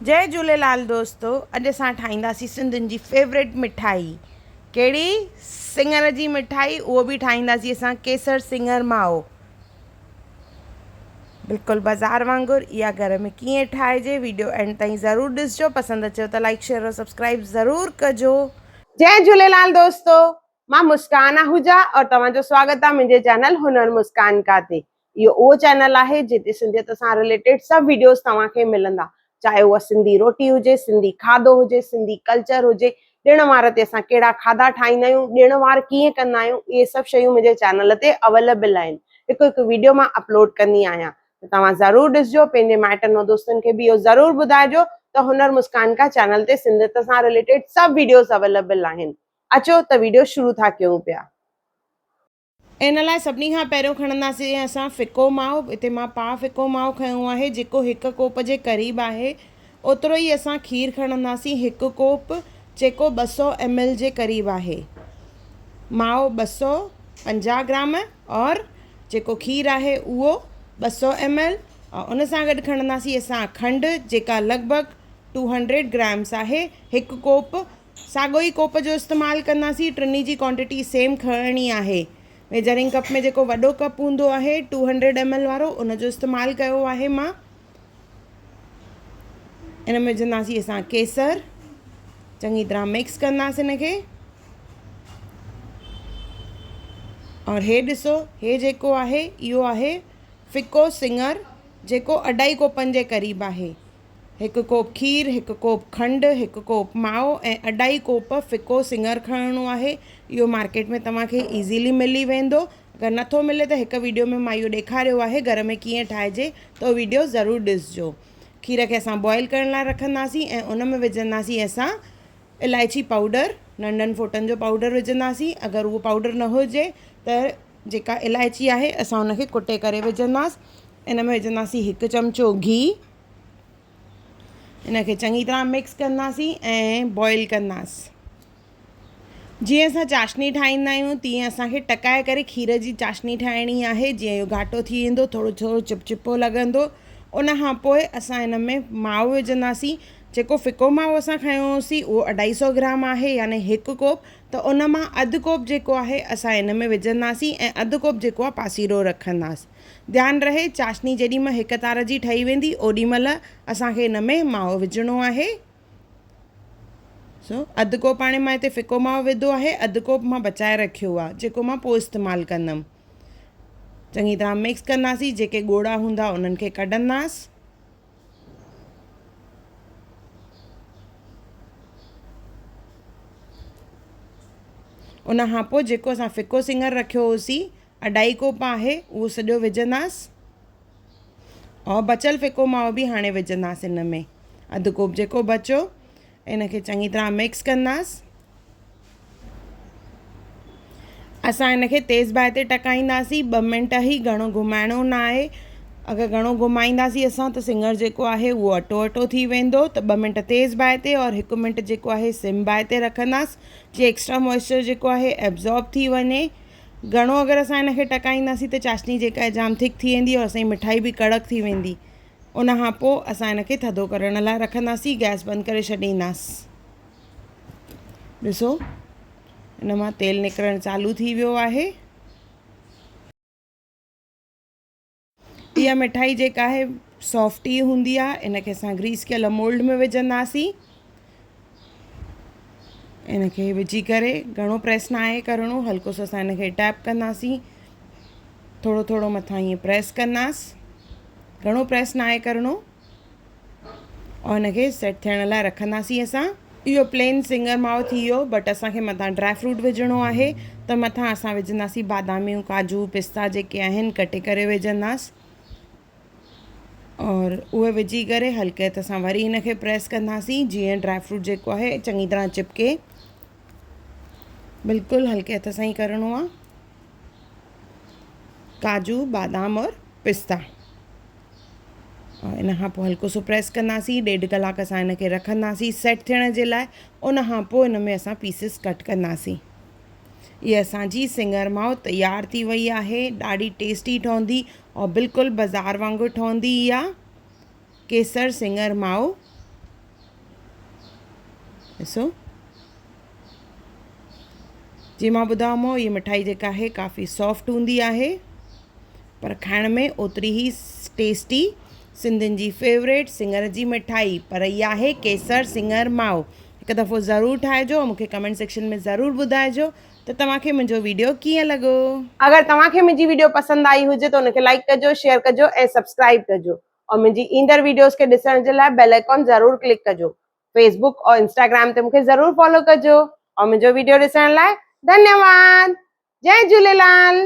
जय झूलेलाल दोस्तो। अॼु असां ठाहींदासीं सिंधियुनि जी फेवरेट मिठाई। कहिड़ी? सिङर जी मिठाई। उहो बि ठाहींदासीं असां केसर सिङर माओ। बिल्कुलु बाज़ार वांगुरु। इहा घर में कीअं ठाहिजे, वीडियो एंड ताईं ज़रूरु ॾिसिजो। पसंदि अचेव त लाइक शेयर और सब्सक्राइब ज़रूरु कजो। जय झूलेलाल दोस्तो, मां मुस्कान आहूजा और तव्हांजो स्वागत आहे मुंहिंजे चैनल हुनर मुस्कान का ते। इहो उहो चैनल आहे जिते सिंधियत सां रिलेटेड सभु वीडियोस तव्हांखे मिलंदा, चाहे उहा सिंधी रोटी हुजे, सिंधी खाधो हुजे, सिंधी कल्चर हुजे, ॾिण वार ते असां कहिड़ा खाधा ठाहींदा आहियूं, ॾिण वार कीअं कंदा आहियूं, इहे सभु शयूं मुंहिंजे चैनल ते अवेलेबल आहिनि। हिकु हिकु वीडियो मां अपलोड कंदी आहियां, तव्हां ज़रूरु ॾिसिजो। पंहिंजे माइटनि ऐं दोस्तनि खे बि इहो ज़रूरु ॿुधाइजो त हुनर मुस्कान का चैनल ते सिंधियत सां रिलेटेड सभु वीडियोस अवेलेबल आहिनि। अचो त वीडियो शुरू था कयूं पिया। इन लाइ सभिनी खां पहिरियों खणंदासीं असां फिको माओ। हिते मां पाउ फिको माओ खयो आहे, जेको हिकु कोप जे क़रीब आहे। ओतिरो ई असां खीर खणंदासीं, हिकु कोप, जेको 200 ml जे क़रीब आहे। माओ 250 ग्राम और जेको खीर आहे उहो 200 ml। और उन सां गॾु खणंदासीं असां खंडु, जेका लॻभॻि 200 ग्राम्स आहे। हिकु कोप साॻियो ई कोप जो इस्तेमालु कंदासीं। टिनी जी क्वांटिटी सेम खणणी आहे। मेजरिंग कप में जेको वॾो कप हूंदो आहे 200 ml वारो, उन जो इस्तेमालु कयो आहे मां। इन में विझंदासीं असां केसर, चङी तरह मिक्स कंदासीं इन खे। और हे ॾिसो, हे जेको आहे इहो आहे फिको सिङर, जेको 2.5 कोपनि जे क़रीब आहे। हिकु कोप खीर, हिकु कोप खंडु, हिकु कोप माओ ऐं 2.5 कोप फिको सिङर खणणो आहे। इहो मार्केट में तव्हांखे ईज़ीली मिली वेंदो। अगरि नथो मिले त हिकु वीडियो में मां इहो ॾेखारियो आहे घर में कीअं ठाहिजे, त उहो वीडियो ज़रूरु ॾिसिजो। खीर खे असां बॉइल करण लाइ रखंदासीं ऐं उन में विझंदासीं असां इलायची पाउडर, नंढनि फोटनि जो पाउडर विझंदासीं। अगरि उहो पाउडर न हुजे त जेका इलायची आहे असां उनखे कुटे करे विझंदासीं। इन में विझंदासीं हिकु चमिचो घी। इन खे चङी तरह मिक्स कंदासीं ऐं बॉइल कंदासीं। जीअं असां चाशनी ठाहींदा आहियूं तीअं असांखे टकाए करे खीर जी चाशनी ठाहिणी आहे। जीअं इहो घाटो थी वेंदो, थोरो थोरो चिपचिपो लॻंदो। उन खां पोइ असां हिन में माओ विझंदासीं। जेको फिको माओ असां खयों हुयोसीं उहो 250 ग्राम आहे, यानी हिकु कोप। त उन मां अधु कोप जेको आहे असां हिन में विझंदासीं ऐं अधु कोप जेको आहे पासीरो रखंदासीं। ध्यानु रहे, चाशनी जेॾीमहिल हिकु तार जी ठही वेंदी ओॾीमहिल असांखे हिन में माओ विझणो आहे। अधु कोप हाणे मां हिते फिको माओ विधो आहे, अधु कोप मां बचाए रखियो आहे, जेको मां पोइ इस्तेमालु कंदमि। चङी तरह मिक्स कंदासीं। जेके ॻोड़ा हूंदा उन्हनि खे कढंदासीं। उन खां पोइ जेको असां फिको सिङर रखियो होसीं 2.5 कोप आहे, उहो सॼो विझंदासीं। और बचियल फिको माओ बि हाणे विझंदासीं हिन में, अधु कोप जेको बचियो। इन खे चङी तरह मिक्स कंदासीं। असां हिन खे तेज़ बाहि ते टकाईंदासीं। 2 मिंट ई, घणो घुमाइणो न आहे। अगरि घणो घुमाईंदासीं असां त सिङर जेको आहे उहो अटो अटो थी वेंदो। त 2 मिंट तेज़ बाहि ते और 1 मिंट जेको आहे सिम बाहि ते रखंदासीं, जीअं एक्स्ट्रा मॉइस्चर जेको आहे एब्ज़ॉर्ब थी वञे। घणो अगरि असां हिन खे टकाईंदासीं त चाशनी जेका आहे जाम थिक थी वेंदी और असांजी मिठाई बि कड़क थी वेंदी। उन खां पोइ असां हिन खे थधो करण लाइ रखंदासीं। गैस बंदि करे छॾींदासीं। ॾिसो, इन मां तेल निकिरणु चालू थी वियो आहे। इहा मिठाई जेका आहे सॉफ्ट ई हूंदी आहे। इन खे असां ग्रीस कयल मोल्ड में विझंदासीं। इन खे विझी करे घणो प्रेस न आहे करिणो, हल्को सो असां इन खे टैप कंदासीं। थोरो थोरो मथां ईअं प्रेस कंदासीं, घणो प्रेस न आहे करिणो। और इन खे सेट थियण लाइ रखंदासीं असां। इहो प्लेन सिङर माओ थी वियो, बट असांखे मथां ड्राई फ्रूट विझणो आहे। त मथां असां विझंदासीं बादामियूं, काजू, पिस्ता जेके आहिनि कटे करे विझंदासीं। और उहे विझी करे हल्के हथ सां वरी हिन खे प्रेस कंदासीं, जीअं ड्राई फ्रूट जेको आहे चङी तरह चिपके। बिल्कुलु हल्के हथ सां ई करिणो आहे। काजू, बादाम और पिस्ता। और इन खां पोइ हल्को सो प्रेस कंदासीं। 1.5 कलाक असां हिन खे रखंदासीं सेट थियण जे लाइ। उन खां पोइ हिन में असां पीसिस कट कंदासीं। इहा असांजी सिङर माओ तयारु थी वई आहे। ॾाढी टेस्टी ठहंदी और बिल्कुलु बाज़ार वांगुरु ठहंदी इहा केसर सिङर माओ। ॾिसो जी मां ॿुधायोमांव इहा मिठाई जेका आहे काफ़ी सॉफ्ट हूंदी आहे पर खाइण में ओतिरी ई टेस्टी। सिंधियुनि जी फेवरेट सिङर जी मिठाई पर इहा आहे केसर सिङर माओ। हिकु दफ़ो ज़रूरु ठाहिजो, मूंखे कमेंट सेक्शन में ज़रूरु ॿुधाइजो त तव्हांखे मुंहिंजो वीडियो कीअं लॻो। अगरि तव्हांखे मुंहिंजी वीडियो पसंदि आई हुजे त उनखे लाइक कजो, शेयर कजो ऐं सब्सक्राइब कजो और मुंहिंजी ईंदड़ वीडियोस खे ॾिसण जे लाइ बेल आइकॉन ज़रूरु क्लिक कजो। फेसबुक और इंस्टाग्राम ते मूंखे ज़रूरु फॉलो कजो और मुंहिंजो वीडियो ॾिसण लाइ धन्यवाद। जय झूलेलाल।